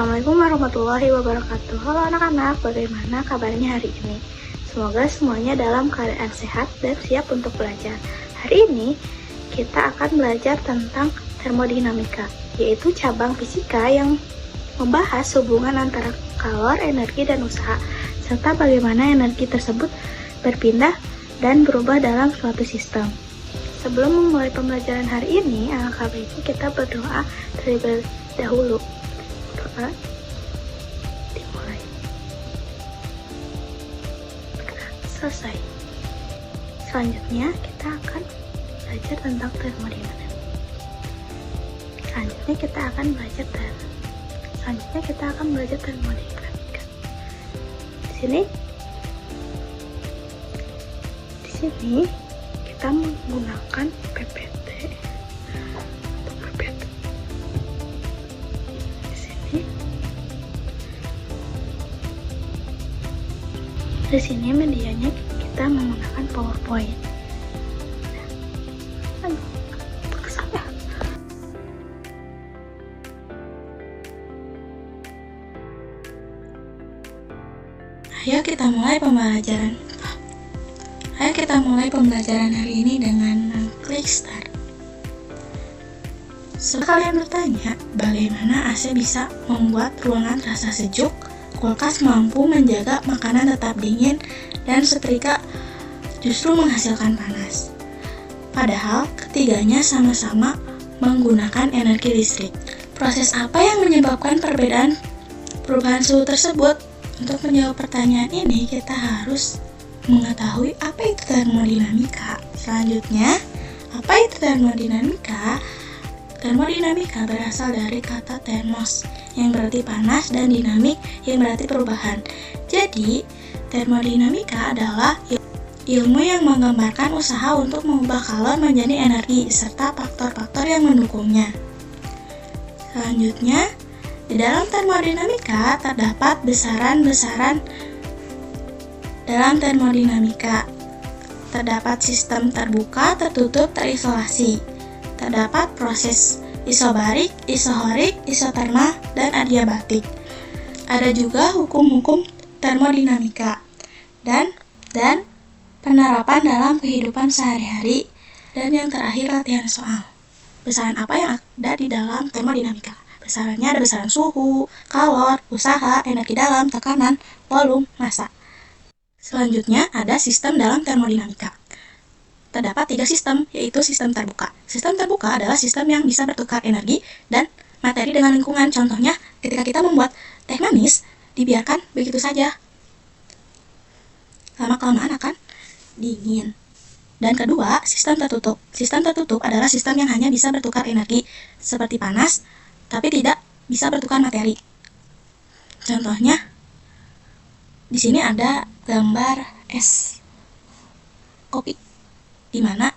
Assalamualaikum warahmatullahi wabarakatuh. Halo anak-anak, bagaimana kabarnya hari ini? Semoga semuanya dalam keadaan sehat dan siap untuk belajar. Hari ini kita akan belajar tentang termodinamika, yaitu cabang fisika yang membahas hubungan antara kalor, energi, dan usaha, serta bagaimana energi tersebut berpindah dan berubah dalam suatu sistem. Sebelum memulai pembelajaran hari ini, alangkah baiknya kita berdoa terlebih dahulu. Doa dimulai. Selesai. Selanjutnya kita akan belajar tentang termodinamika. Selanjutnya kita akan belajar termodinamika. Di sini kita menggunakan PPT. Di sini medianya kita menggunakan PowerPoint. Ayo kita mulai pembelajaran hari ini dengan klik start. Setelah kalian bertanya, bagaimana AC bisa membuat ruangan terasa sejuk, kulkas mampu menjaga makanan tetap dingin, dan setrika justru menghasilkan panas. Padahal ketiganya sama-sama menggunakan energi listrik. Proses apa yang menyebabkan perubahan suhu tersebut? Untuk menjawab pertanyaan ini, kita harus mengetahui apa itu termodinamika. Selanjutnya, apa itu termodinamika? Termodinamika berasal dari kata termos, yang berarti panas, dan dinamik, yang berarti perubahan. Jadi, termodinamika adalah ilmu yang menggambarkan usaha untuk mengubah kalor menjadi energi, serta faktor-faktor yang mendukungnya. Selanjutnya, di dalam termodinamika terdapat besaran-besaran. Dalam termodinamika terdapat sistem terbuka, tertutup, terisolasi. Terdapat proses isobarik, isohorik, isotermal, dan adiabatik. Ada juga hukum-hukum termodinamika dan penerapan dalam kehidupan sehari-hari. Dan yang terakhir, latihan soal. Besaran apa yang ada di dalam termodinamika? Besarannya ada besaran suhu, kalor, usaha, energi dalam, tekanan, volume, massa. Selanjutnya ada sistem dalam termodinamika. Terdapat 3 sistem, yaitu sistem terbuka. Sistem terbuka adalah sistem yang bisa bertukar energi dan materi dengan lingkungan. Contohnya, ketika kita membuat teh manis, dibiarkan begitu saja. Lama-kelamaan akan dingin. Dan kedua, sistem tertutup. Sistem tertutup adalah sistem yang hanya bisa bertukar energi, seperti panas, tapi tidak bisa bertukar materi. Contohnya, di sini ada gambar es kopi, di mana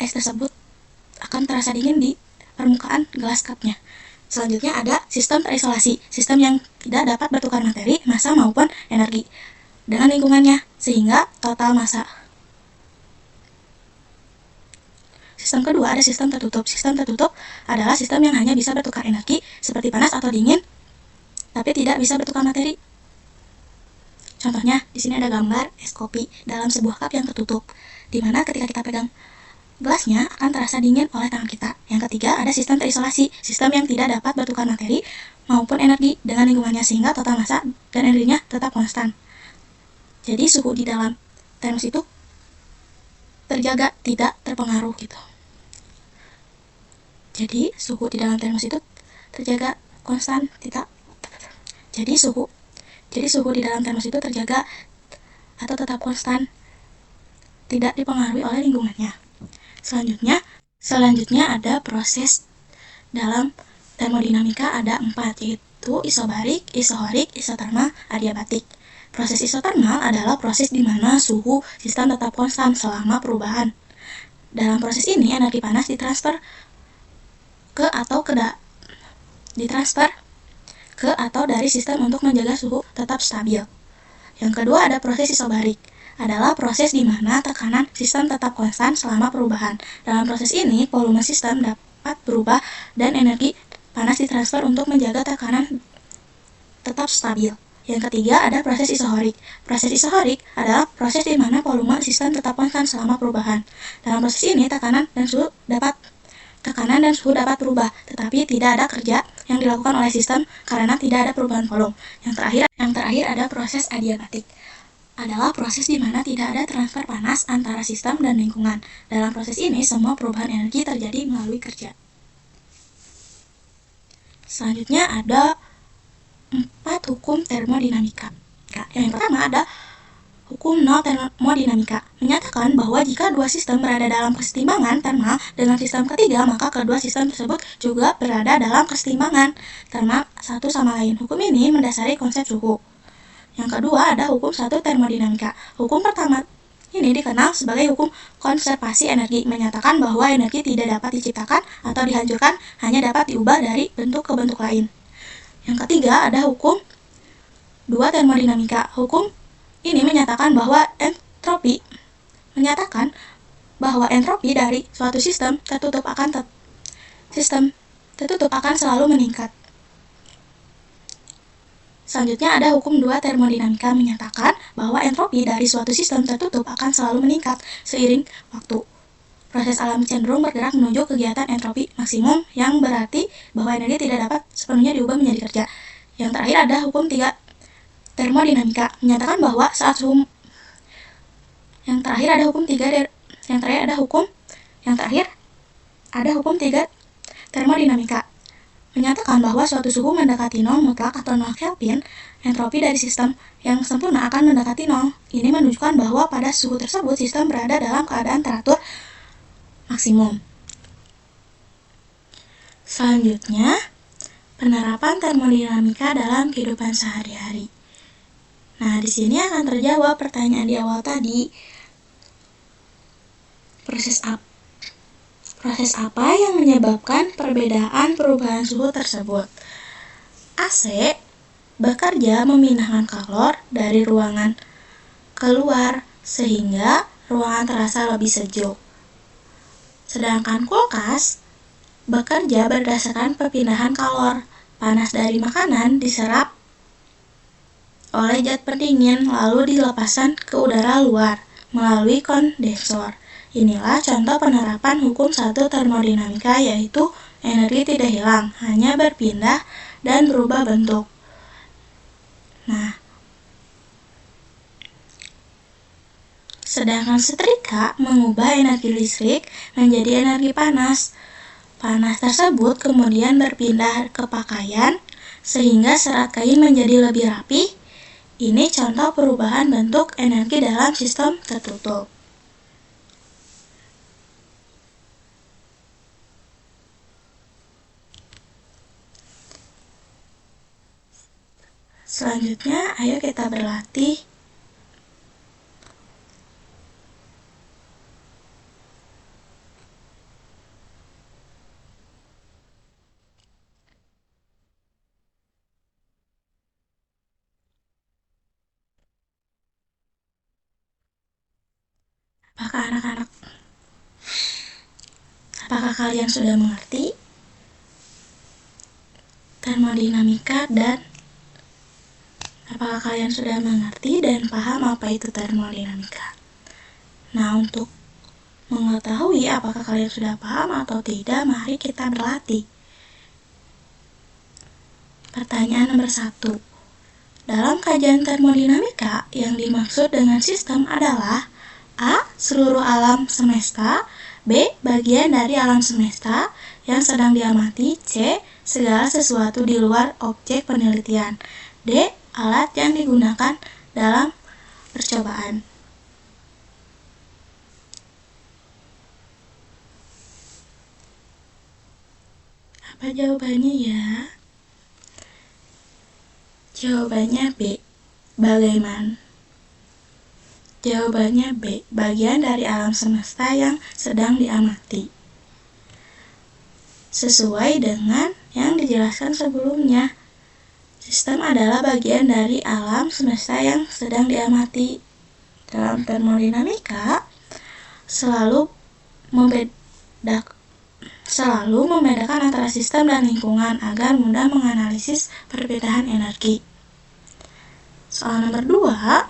es tersebut akan terasa dingin di permukaan gelas cupnya. Selanjutnya ada sistem terisolasi, sistem yang tidak dapat bertukar materi, massa maupun energi dengan lingkungannya, sehingga total massa. Sistem kedua ada sistem tertutup. Sistem tertutup adalah sistem yang hanya bisa bertukar energi, seperti panas atau dingin, tapi tidak bisa bertukar materi. Contohnya, di sini ada gambar es kopi dalam sebuah cup yang tertutup, di mana ketika kita pegang gelasnya akan terasa dingin oleh tangan kita. Yang ketiga, ada sistem terisolasi, sistem yang tidak dapat bertukar materi maupun energi dengan lingkungannya, sehingga total massa dan energinya tetap konstan. Jadi suhu di dalam termos itu terjaga, tidak terpengaruh gitu. Jadi suhu di dalam termos itu terjaga konstan, tidak. Jadi suhu di dalam termos itu terjaga atau tetap konstan, tidak dipengaruhi oleh lingkungannya. Selanjutnya ada proses dalam termodinamika, ada 4, yaitu isobarik, isohorik, isotermal, adiabatik. Proses isotermal adalah proses di mana suhu sistem tetap konstan selama perubahan. Dalam proses ini, energi panas ditransfer ke atau dari sistem untuk menjaga suhu tetap stabil. Yang kedua ada proses isobarik, adalah proses di mana tekanan sistem tetap konstan selama perubahan. Dalam proses ini, volume sistem dapat berubah dan energi panas ditransfer untuk menjaga tekanan tetap stabil. Yang ketiga ada proses isohorik. Proses isohorik adalah proses di mana volume sistem tetap konstan selama perubahan. Dalam proses ini tekanan dan suhu dapat berubah, tetapi tidak ada kerja yang dilakukan oleh sistem karena tidak ada perubahan volume. Yang terakhir ada proses adiabatik. Adalah proses di mana tidak ada transfer panas antara sistem dan lingkungan. Dalam proses ini semua perubahan energi terjadi melalui kerja. Selanjutnya ada 4 hukum termodinamika. Yang pertama ada hukum nol termodinamika, menyatakan bahwa jika dua sistem berada dalam kesetimbangan termal dengan sistem ketiga, maka kedua sistem tersebut juga berada dalam kesetimbangan termal satu sama lain. Hukum ini mendasari konsep suhu. Yang kedua ada hukum satu termodinamika. Hukum pertama ini dikenal sebagai hukum konservasi energi, menyatakan bahwa energi tidak dapat diciptakan atau dihancurkan, hanya dapat diubah dari bentuk ke bentuk lain. Yang ketiga ada hukum 2 termodinamika. Hukum ini menyatakan bahwa entropi dari suatu sistem tertutup akan selalu meningkat. Selanjutnya ada hukum 2 termodinamika menyatakan bahwa entropi dari suatu sistem tertutup akan selalu meningkat seiring waktu. Proses alam cenderung bergerak menuju kegiatan entropi maksimum, yang berarti bahwa energi tidak dapat sepenuhnya diubah menjadi kerja. Yang terakhir ada hukum 3 termodinamika menyatakan bahwa saat suhu Yang terakhir ada hukum 3 termodinamika menyatakan bahwa suatu suhu mendekati 0 mutlak atau 0 Kelvin, entropi dari sistem yang sempurna akan mendekati 0. Ini menunjukkan bahwa pada suhu tersebut sistem berada dalam keadaan teratur maksimum. Selanjutnya, penerapan termodinamika dalam kehidupan sehari-hari. Nah, di sini akan terjawab pertanyaan di awal tadi. Proses apa yang menyebabkan perubahan suhu tersebut? AC bekerja memindahkan kalor dari ruangan keluar sehingga ruangan terasa lebih sejuk. Sedangkan kulkas bekerja berdasarkan perpindahan kalor. Panas dari makanan diserap oleh zat pendingin lalu dilepaskan ke udara luar melalui kondensor. Inilah contoh penerapan hukum 1 termodinamika, yaitu energi tidak hilang, hanya berpindah dan berubah bentuk. Nah, sedangkan setrika mengubah energi listrik menjadi energi panas. Panas tersebut kemudian berpindah ke pakaian sehingga serat kain menjadi lebih rapi. Ini contoh perubahan bentuk energi dalam sistem tertutup. Selanjutnya, ayo kita berlatih. Apakah kalian sudah mengerti termodinamika dan paham apa itu termodinamika? Nah, untuk mengetahui apakah kalian sudah paham atau tidak, mari kita berlatih. Pertanyaan nomor 1. Dalam kajian termodinamika, yang dimaksud dengan sistem adalah A. Seluruh alam semesta, B. Bagian dari alam semesta yang sedang diamati, C. Segala sesuatu di luar objek penelitian, D. Alat yang digunakan dalam percobaan. Apa jawabannya ya? Jawabannya B. Bagaimana? Jawabannya B. Bagian dari alam semesta yang sedang diamati. Sesuai dengan yang dijelaskan sebelumnya, sistem adalah bagian dari alam semesta yang sedang diamati. Dalam termodinamika, selalu membedakan antara sistem dan lingkungan agar mudah menganalisis perpindahan energi. Soal nomor 2,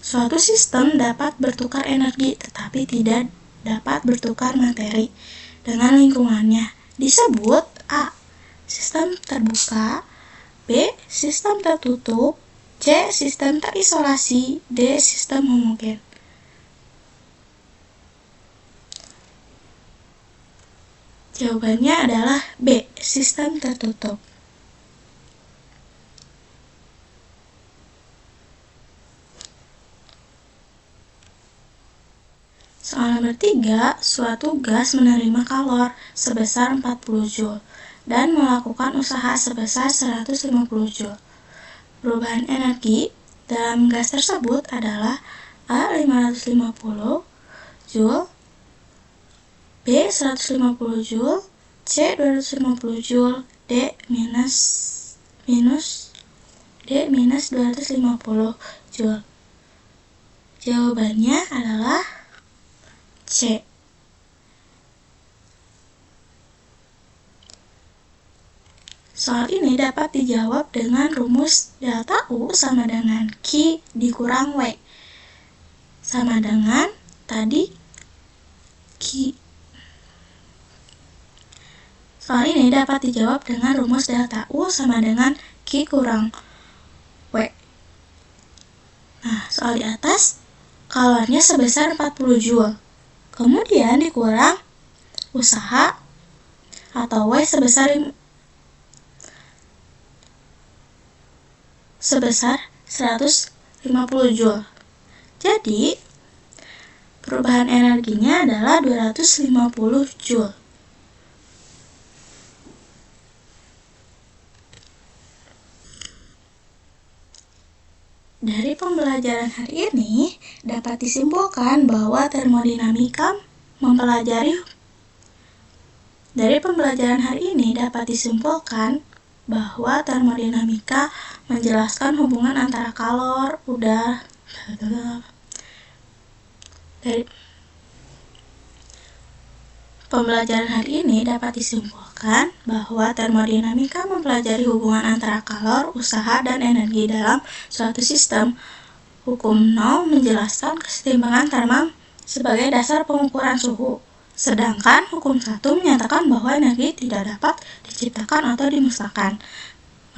suatu sistem dapat bertukar energi tetapi tidak dapat bertukar materi dengan lingkungannya. Disebut A. Sistem terbuka, B. Sistem tertutup, C. Sistem terisolasi, D. Sistem homogen. Jawabannya adalah B. Sistem tertutup. Soal nomor 3, suatu gas menerima kalor sebesar 40 Joule dan melakukan usaha sebesar 150 Joule. Perubahan energi dalam gas tersebut adalah A. 550 Joule, B. 150 Joule, C. 250 Joule, D. minus 250 Joule. Jawabannya adalah C. Soal ini dapat dijawab dengan rumus delta U sama dengan Q dikurang W. Sama dengan tadi Q. Soal ini dapat dijawab dengan rumus delta U sama dengan Q kurang W. Nah, soal di atas, kalornya sebesar 40 Joule. Kemudian dikurang usaha atau W sebesar 150 Joule. Jadi, perubahan energinya adalah 250 Joule. Dari pembelajaran hari ini, dapat disimpulkan bahwa termodinamika mempelajari menjelaskan hubungan antara kalor, udara. Dari pembelajaran hari ini dapat disimpulkan bahwa termodinamika mempelajari hubungan antara kalor, usaha, dan energi dalam suatu sistem. Hukum 0 menjelaskan kesetimbangan termam sebagai dasar pengukuran suhu. Sedangkan hukum 1 menyatakan bahwa energi tidak dapat diciptakan atau dimusnahkan,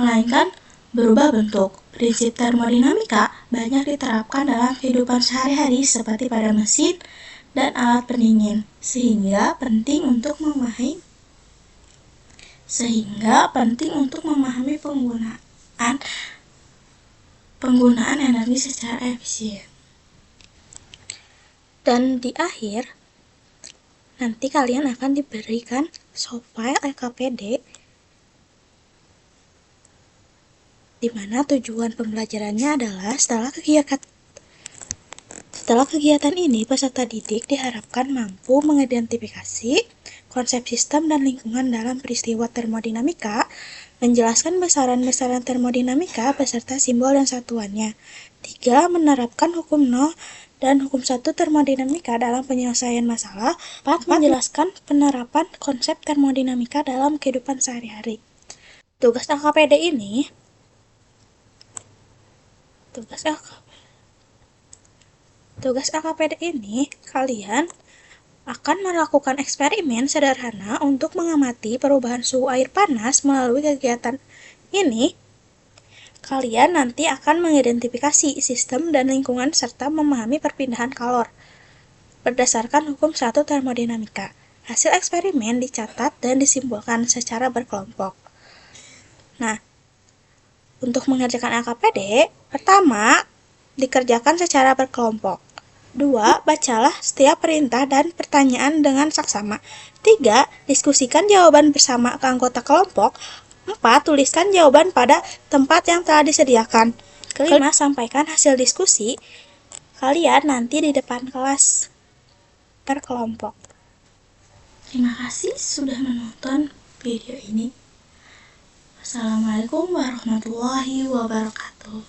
melainkan berubah bentuk. Prinsip termodinamika banyak diterapkan dalam kehidupan sehari-hari seperti pada mesin dan alat pendingin, sehingga penting untuk memahami penggunaan energi secara efisien. Dan di akhir, nanti kalian akan diberikan softfile LKPD di mana tujuan pembelajarannya adalah setelah kegiatan ini, peserta didik diharapkan mampu mengidentifikasi konsep sistem dan lingkungan dalam peristiwa termodinamika, menjelaskan besaran-besaran termodinamika beserta simbol dan satuannya. 3. Menerapkan hukum 0 dan hukum 1 termodinamika dalam penyelesaian masalah. 4. Menjelaskan penerapan konsep termodinamika dalam kehidupan sehari-hari. Tugas LKPD ini, kalian akan melakukan eksperimen sederhana untuk mengamati perubahan suhu air panas. Melalui kegiatan ini, kalian nanti akan mengidentifikasi sistem dan lingkungan serta memahami perpindahan kalor berdasarkan hukum 1 termodinamika. Hasil eksperimen dicatat dan disimpulkan secara berkelompok. Nah, untuk mengerjakan LKPD, pertama, dikerjakan secara berkelompok. 2. Bacalah setiap perintah dan pertanyaan dengan saksama. 3. Diskusikan jawaban bersama ke anggota kelompok. 4. Tuliskan jawaban pada tempat yang telah disediakan. 5. Sampaikan hasil diskusi kalian nanti di depan kelas berkelompok. Terima kasih sudah menonton video ini. Assalamualaikum warahmatullahi wabarakatuh.